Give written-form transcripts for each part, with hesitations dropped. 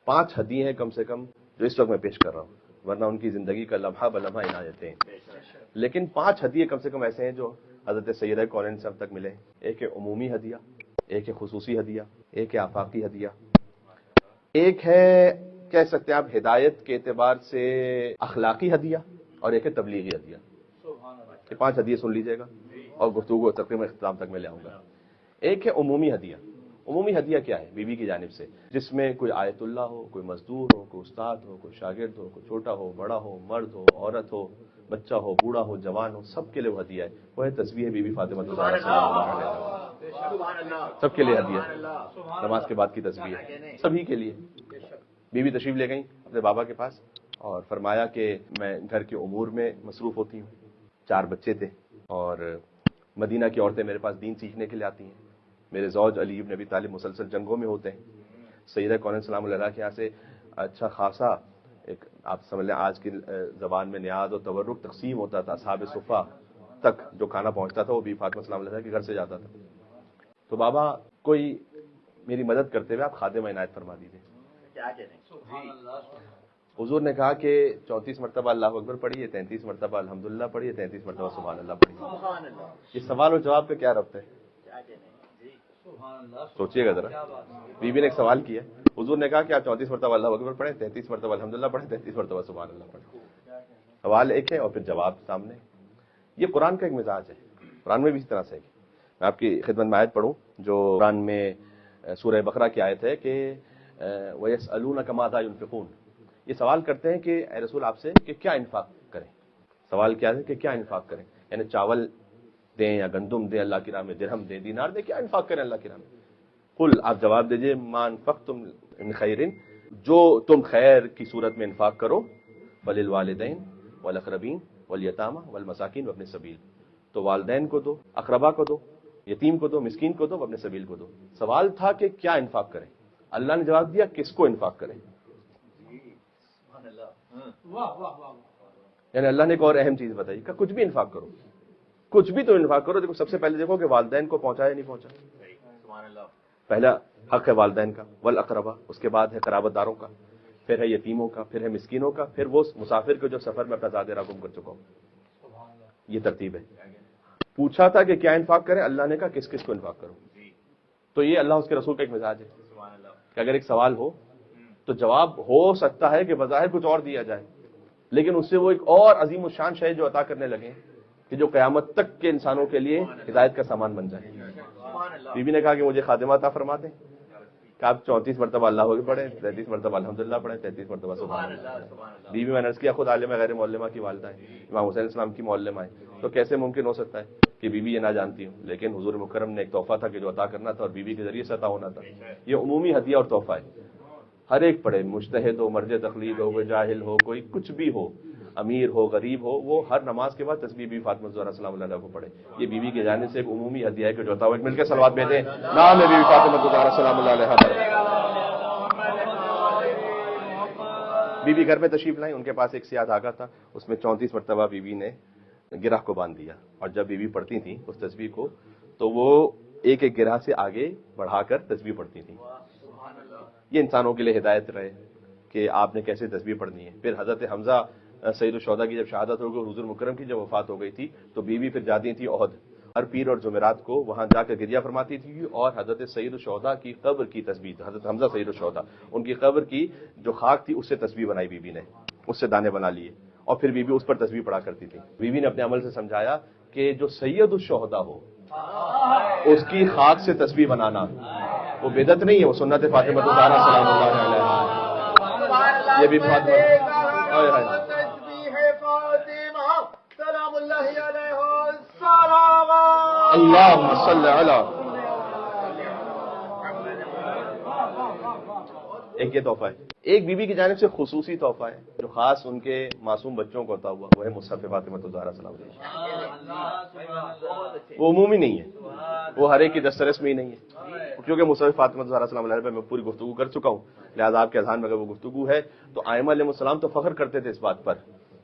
5 ہدیے ہیں کم سے کم جو اس وقت میں پیش کر رہا ہوں، ورنہ ان کی زندگی کا لمحہ بلمحہ عنایتیں ہیں، لیکن 5 ہدیے کم سے کم ایسے ہیں جو حضرت سیدہ کونین سے اب تک ملے ہیں۔ ایک ہے عمومی ہدیہ، ایک ہے خصوصی ہدیہ، ایک ہے آفاقی ہدیہ، ایک ہے کہہ سکتے ہیں آپ ہدایت کے اعتبار سے اخلاقی ہدیہ، اور ایک ہے تبلیغی ہدیہ۔ یہ 5 ہدیے سن لیجئے گا اور گفتگو تقریباً اختتام تک میں لے آؤں گا۔ ایک ہے عمومی ہدیہ۔ عمومی ہدیہ کیا ہے؟ بیوی کی جانب سے، جس میں کوئی آیت اللہ ہو، کوئی مزدور ہو، کوئی استاد ہو، کوئی شاگرد ہو، کوئی چھوٹا ہو، بڑا ہو، مرد ہو، عورت ہو، بچہ ہو، بوڑھا ہو، جوان ہو، سب کے لیے وہ ہدیہ ہے۔ وہ ہے تسبیح بی بی فاطمہ الزہرا صلی اللہ علیہ وسلم، سب کے لیے ہدیہ ہے۔ نماز کے بعد کی تسبیح ہے سبھی کے لیے۔ بیوی تشریف لے گئیں اپنے بابا کے پاس اور فرمایا کہ میں گھر کے امور میں مصروف ہوتی ہوں، 4 بچے تھے، اور مدینہ کی عورتیں میرے پاس دین سیکھنے کے لیے آتی ہیں۔ میرے زوج علی بن ابی طالب مسلسل جنگوں میں ہوتے ہیں۔ سیدہ کونین سلام اللہ کے یہاں سے اچھا خاصا ایک آپ سمجھ لیں آج کی زبان میں نیاز اور تورک تقسیم ہوتا تھا۔ اصحاب صفہ تک جو کھانا پہنچتا تھا وہ بی فاطمہ سلام اللہ کے گھر سے جاتا تھا۔ تو بابا کوئی میری مدد کرتے ہوئے آپ خادمہ عنایت فرما دیجیے۔ حضور نے کہا کہ 34 مرتبہ اللہ اکبر پڑھیے، 33 مرتبہ الحمدللہ پڑھیے، 33 مرتبہ سبحان اللہ پڑھیے۔ یہ سوال اور جواب کا کیا ربط ہے؟ سوچیے گا ذرا۔ بیوی نے ایک سوال کیا، حضور نے کہا کہ آپ 34 مرتبہ اللہ اکبر پڑھیں، 33 مرتبہ الحمدللہ پڑھیں، 33 مرتبہ سبحان اللہ پڑھیں۔ سوال ایک ہے اور پھر جواب سامنے۔ یہ قرآن کا ایک مزاج ہے، قرآن میں بھی اسی طرح سے ہے۔ میں آپ کی خدمت میں آیت پڑھوں جو قرآن میں سورہ بقرہ کی آیت ہے کہ وَيَسْأَلُونَكَ مَاذَا يُنْفِقُونَ، یہ سوال کرتے ہیں کہ اے رسول آپ سے کہ کیا انفاق کریں۔ سوال کیا ہے کہ کیا انفاق کریں، یعنی چاول دیں یا گندم دیں اللہ کی راہ میں، درہم دیں، دینار دیں، کیا انفاق کریں اللہ کی راہ میں۔ قل، آپ جواب دیجئے ما انفقتم من خیر، جو تم خیر کی صورت میں انفاق کرو، وللوالدین والاقربین والیتامى والمساکین وابن السبیل، تو والدین کو دو، اقربا کو دو، یتیم کو دو، مسکین کو دو، وابن سبیل کو دو۔ سوال تھا کہ کیا انفاق کریں، اللہ نے جواب دیا کس کو انفاق کریں۔ یعنی اللہ نے ایک اور اہم چیز بتائی کہ کچھ بھی انفاق کرو، کچھ بھی تو انفاق کرو۔ دیکھو سب سے پہلے دیکھو کہ والدین کو پہنچا یا نہیں پہنچا۔ پہلا حق ہے والدین کا، والاقربا، اس کے بعد ہے قرابت داروں کا، پھر ہے یتیموں کا، پھر ہے مسکینوں کا، پھر وہ مسافر کو جو سفر میں اپنا زاد راہ گم کر چکا ہو۔ یہ ترتیب ہے۔ پوچھا تھا کہ کیا انفاق کریں، اللہ نے کہا کس کس کو انفاق کرو۔ تو یہ اللہ اس کے رسول کا ایک مزاج ہے کہ اگر ایک سوال ہو تو جواب ہو سکتا ہے کہ بظاہر کچھ اور دیا جائے، لیکن اس سے وہ ایک اور عظیم الشان شے جو عطا کرنے لگے کہ جو قیامت تک کے انسانوں کے لیے ہدایت کا سامان بن جائے۔ بیوی نے کہا کہ مجھے خادمہ عطا فرما دیں کہ آپ 34 مرتبہ اللہ اکبر پڑھیں، 33 مرتبہ الحمدللہ پڑھیں، 33 مرتبہ سبحان اللہ۔ بیوی میں نے عرض کیا خود عالمہ غیر معلمہ کی والدہ ہیں، امام حسین السلام کی معلمہ ہیں، تو کیسے ممکن ہو سکتا ہے کہ بیوی یہ نہ جانتی ہوں، لیکن حضور مکرم نے ایک تحفہ تھا کہ جو عطا کرنا تھا اور بیوی کے ذریعے سے عطا ہونا تھا۔ یہ عمومی ہدیہ اور تحفہ ہے، ہر ایک پڑھے، مجتہد ہو، مرج تقلید ہو، کوئی جاہل ہو، کوئی کچھ بھی ہو، امیر ہو، غریب ہو، وہ ہر نماز کے بعد تسبیح بی فاطمہ الزہرا سلام اللہ علیہ کو پڑھے۔ یہ بیوی کی جانب سے ایک عمومی ہدیہ ہے کہ جو عطا ہوا۔ مل کے صلوات بھیجیں، نام ہے بی بی فاطمہ الزہرا سلام اللہ علیہ پر۔ بیوی گھر میں تشریف لائیں، ان کے پاس ایک سیاہ دھاگا تھا، اس میں 34 مرتبہ بیوی نے گرہ کو باندھ دیا، اور جب بیوی پڑھتی تھیں اس تسبیح کو تو وہ ایک ایک گرہ سے آگے بڑھا کر تسبیح پڑھتی تھیں۔ یہ انسانوں کے لیے ہدایت رہے کہ آپ نے کیسے تسبیح پڑھنی ہے۔ پھر حضرت حمزہ سید الشہداء کی جب شہادت ہو گئی، حضور مکرم کی جب وفات ہو گئی تھی تو بیوی پھر جاتی تھی احد، ہر پیر اور جمعرات کو وہاں جا کر گریہ فرماتی تھی، اور حضرت سید الشہداء کی قبر کی تسبیح، حضرت حمزہ سید الشہداء ان کی قبر کی جو خاک تھی اس سے تسبیح بنائی بیوی نے، اس سے دانے بنا لیے، اور پھر بیوی اس پر تسبیح پڑھا کرتی تھی۔ بیوی نے اپنے عمل سے سمجھایا کہ جو سید الشہداء ہو اس کی خاک سے تسبیح بنانا وہ بدعت نہیں ہے، وہ سنت فاطمہ الزہرا سلام اللہ علیہ۔ یہ بھی اللہم صلی علی۔ ایک یہ تحفہ ہے، ایک بیوی کی جانب سے خصوصی تحفہ ہے جو خاص ان کے معصوم بچوں کو عطا ہوا، وہ ہے مصحف فاطمہ الزہرا سلام اللہ۔ وہ عمومی نہیں ہے، وہ ہر ایک کی دسترس میں ہی نہیں ہے، کیونکہ مصحف فاطمہ الزہرا سلام اللہ پہ میں پوری گفتگو کر چکا ہوں، لہٰذا آپ کے اذہان میں اگر وہ گفتگو ہے تو ائمہ علیہ السلام تو فخر کرتے تھے اس بات پر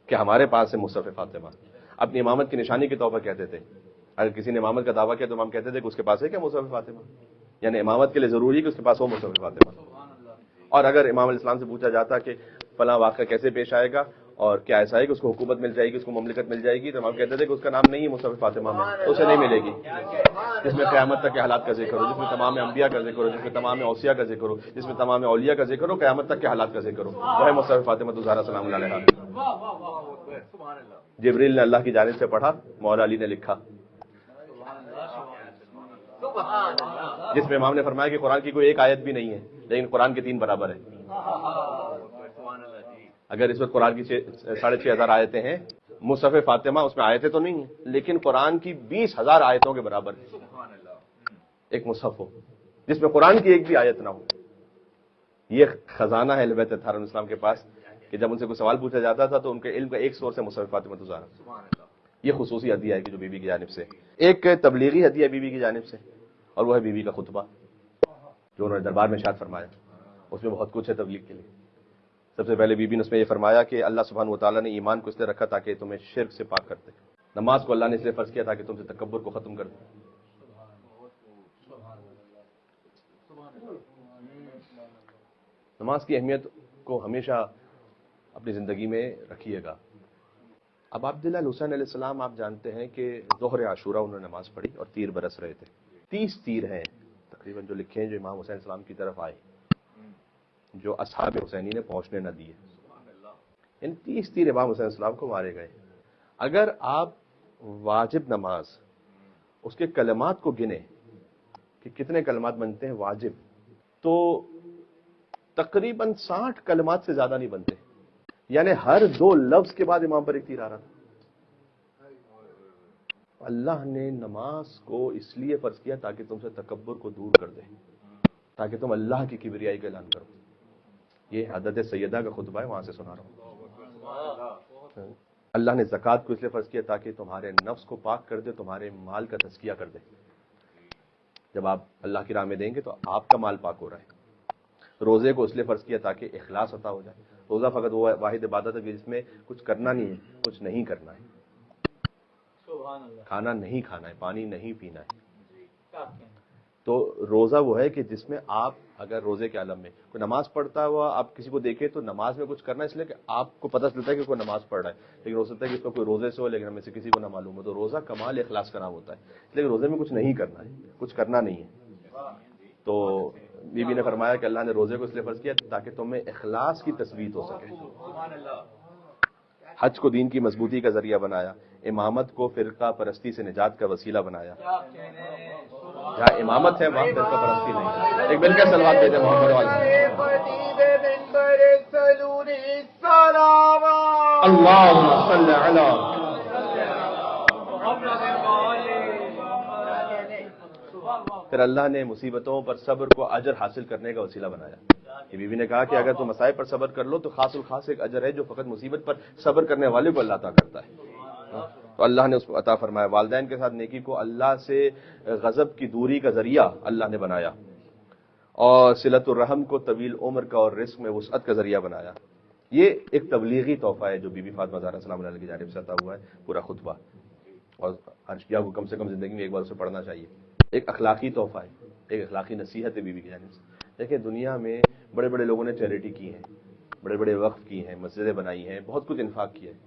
کہ ہمارے پاس ہے مصحف فاطمہ، اپنی امامت کی نشانی کے طور پر کہتے تھے۔ اگر کسی نے امامت کا دعویٰ کیا تو امام کہتے تھے کہ اس کے پاس ہے کیا مصحف فاطمہ، یعنی امامت کے لیے ضروری ہے کہ اس کے پاس ہو مصحف فاطمہ۔ اور اگر امام علیہ السلام سے پوچھا جاتا کہ فلاں واقعہ کیسے پیش آئے گا اور کیا ایسا ہے کہ اس کو حکومت مل جائے گی، اس کو مملکت مل جائے گی، تو امام کہتے تھے کہ اس کا نام نہیں ہے مصحف فاطمہ میں، اسے نہیں ملے گی، جس میں قیامت تک کے حالات کا ذکر ہو، جس میں تمام انبیاء کا ذکر ہو، جس میں تمام اوصیاء کا ذکر ہو، جس میں تمام اولیاء کا ذکر ہو، قیامت تک کے حالات کا ذکر ہو، وہ ہے مصحف فاطمہ الزہرا سلام اللہ علیہا۔ جبریل نے اللہ کی جانب سے پڑھا، مولا علی نے لکھا، جس میں امام نے فرمایا کہ قرآن کی کوئی ایک آیت بھی نہیں ہے لیکن قرآن کے 3 برابر ہے۔ اگر اس وقت قرآن کی 6,500 آیتیں ہیں، مصحف فاطمہ اس میں آیتیں تو نہیں ہیں لیکن قرآن کی 20,000 آیتوں کے برابر ہے ایک مصحف ہو جس میں قرآن کی ایک بھی آیت نہ ہو۔ یہ خزانہ ہے اہل بیت اطہار علیہ السلام کے پاس کہ جب ان سے کوئی سوال پوچھا جاتا تھا تو ان کے علم کا ایک سورس ہے مصحف فاطمہ الزہرا۔ یہ خصوصی ہدیہ ہے کہ جو بی بی کی جانب سے، ایک تبلیغی ہدیہ بی بی کی جانب سے، اور وہ ہے بی بی کا خطبہ جو انہوں نے دربار میں ارشاد فرمایا۔ اس میں بہت کچھ ہے تبلیغ کے لیے۔ سب سے پہلے بی بی نے اس میں یہ فرمایا کہ اللہ سبحانہ و تعالیٰ نے ایمان کو اس لیے رکھا تاکہ تمہیں شرک سے پاک کر دے، نماز کو اللہ نے اس لیے فرض کیا تاکہ تم سے تکبر کو ختم کر دے۔ نماز کی اہمیت کو ہمیشہ اپنی زندگی میں رکھیے گا۔ اب عبداللہ حسین علیہ السلام آپ جانتے ہیں کہ ظہر عاشوراء انہوں نے نماز پڑھی اور تیر برس رہے تھے۔ 30 تیر ہیں تقریباً جو لکھے ہیں جو امام حسین السلام کی طرف آئے، جو اصحاب حسینی نے پہنچنے نہ دیے۔ ان 30 تیر امام حسین السلام کو مارے گئے۔ اگر آپ واجب نماز اس کے کلمات کو گنے کہ کتنے کلمات بنتے ہیں واجب، تو تقریباً 60 کلمات سے زیادہ نہیں بنتے، یعنی ہر 2 لفظ کے بعد امام پر ایک تیر آ رہا تھا۔ اللہ نے نماز کو اس لیے فرض کیا تاکہ تم سے تکبر کو دور کر دے، تاکہ تم اللہ کی کبریائی کا اعلان کرو۔ یہ حضرت سیدہ کا خطبہ ہے، وہاں سے سنا رہا ہوں۔ اللہ نے زکوٰۃ کو اس لیے فرض کیا تاکہ تمہارے نفس کو پاک کر دے، تمہارے مال کا تزکیہ کر دے۔ جب آپ اللہ کی راہ میں دیں گے تو آپ کا مال پاک ہو رہا ہے۔ روزے کو اس لیے فرض کیا تاکہ اخلاص عطا ہو جائے۔ روزہ فقط وہ واحد عبادت ہے جس میں کچھ کرنا نہیں ہے، کچھ نہیں کرنا ہے، کھانا نہیں کھانا ہے، پانی نہیں پینا ہے۔ تو روزہ وہ ہے کہ جس میں آپ اگر روزے کے عالم میں کوئی نماز پڑھتا ہوا آپ کسی کو دیکھیں تو نماز میں کچھ کرنا ہے، اس لیے کہ آپ کو پتہ چلتا ہے کہ کوئی نماز پڑھ رہا ہے، لیکن ہو سکتا ہے کہ اس کو کوئی روزے سے ہو لیکن ہمیں سے کسی کو نہ معلوم ہو۔ تو روزہ کمال اخلاص کا نام ہوتا ہے، لیکن روزے میں کچھ نہیں کرنا ہے، کچھ کرنا نہیں ہے۔ تو بی بی نے فرمایا کہ اللہ نے روزے کو اس لیے فرض کیا تاکہ تمہیں اخلاص کی تثبیت ہو سکے۔ حج کو دین کی مضبوطی کا ذریعہ بنایا، امامت کو فرقہ پرستی سے نجات کا وسیلہ بنایا۔ جہاں امامت ہے وہاں فرقہ پرستی نہیں ہے۔ ایک مل کر صلوات دے دیں محمد والے اللہم صلی علی۔ پھر اللہ نے مصیبتوں پر صبر کو اجر حاصل کرنے کا وسیلہ بنایا۔ یہ بی بی نے کہا کہ اگر تم مصائب پر صبر کر لو تو خاص الخاص ایک اجر ہے جو فقط مصیبت پر صبر کرنے والے کو اللہ عطا کرتا ہے۔ تو اللہ نے اس کو عطا فرمایا۔ والدین کے ساتھ نیکی کو اللہ سے غضب کی دوری کا ذریعہ اللہ نے بنایا، اور صلۃ الرحم کو طویل عمر کا اور رزق میں وسعت کا ذریعہ بنایا۔ یہ ایک تبلیغی تحفہ ہے جو بی بی فاطمہ زہرا سلام اللہ علیہ کی جانب سے عطا ہوا ہے، پورا خطبہ، اور عرشیہ کو کم سے کم زندگی میں ایک بار اسے پڑھنا چاہیے۔ ایک اخلاقی تحفہ ہے، ایک اخلاقی نصیحت ہے بی بی کی جانب سے۔ دیکھیں دنیا میں بڑے بڑے لوگوں نے چیریٹی کی ہے، بڑے بڑے وقف کی ہیں، مسجدیں بنائی ہیں، بہت کچھ انفاق کیا ہے،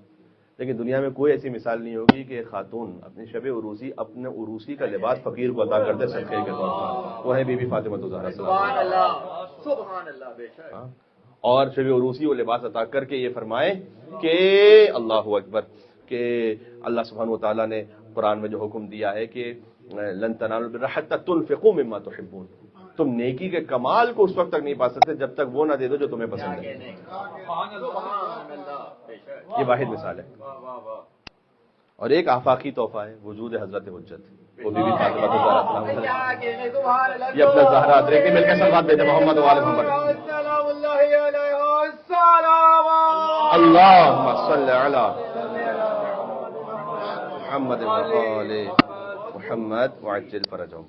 لیکن دنیا میں کوئی ایسی مثال نہیں ہوگی کہ خاتون اپنی شب عروسی اپنے عروسی کا لباس فقیر کو عطا کر دے صدقے کے طور پر۔ وہ ہے بی بی فاطمہ الزہرا سبحان اللہ سبحان اللہ بے شک۔ اور شب عروسی وہ لباس عطا کر کے یہ فرمائے کہ اللہ اکبر، کہ اللہ سبحانہ و تعالیٰ نے قرآن میں جو حکم دیا ہے کہ لن تنالوا البر حتى تنفقوا مما تحبون، تم نیکی کے کمال کو اس وقت تک نہیں پا سکتے جب تک وہ نہ دے دو جو تمہیں پسند ہے۔ یہ واحد مثال ہے۔ اور ایک آفاقی تحفہ ہے وجود حضرت حجت، وہ بی بی فاطمہ الزہرا سلام اللہ۔ یہ اپنا زہرا دیکھیں، مل کے صلوات بھیجیں محمد وآل محمد۔ اللہم صلی علی محمد وآل محمد وعجل فرجهم۔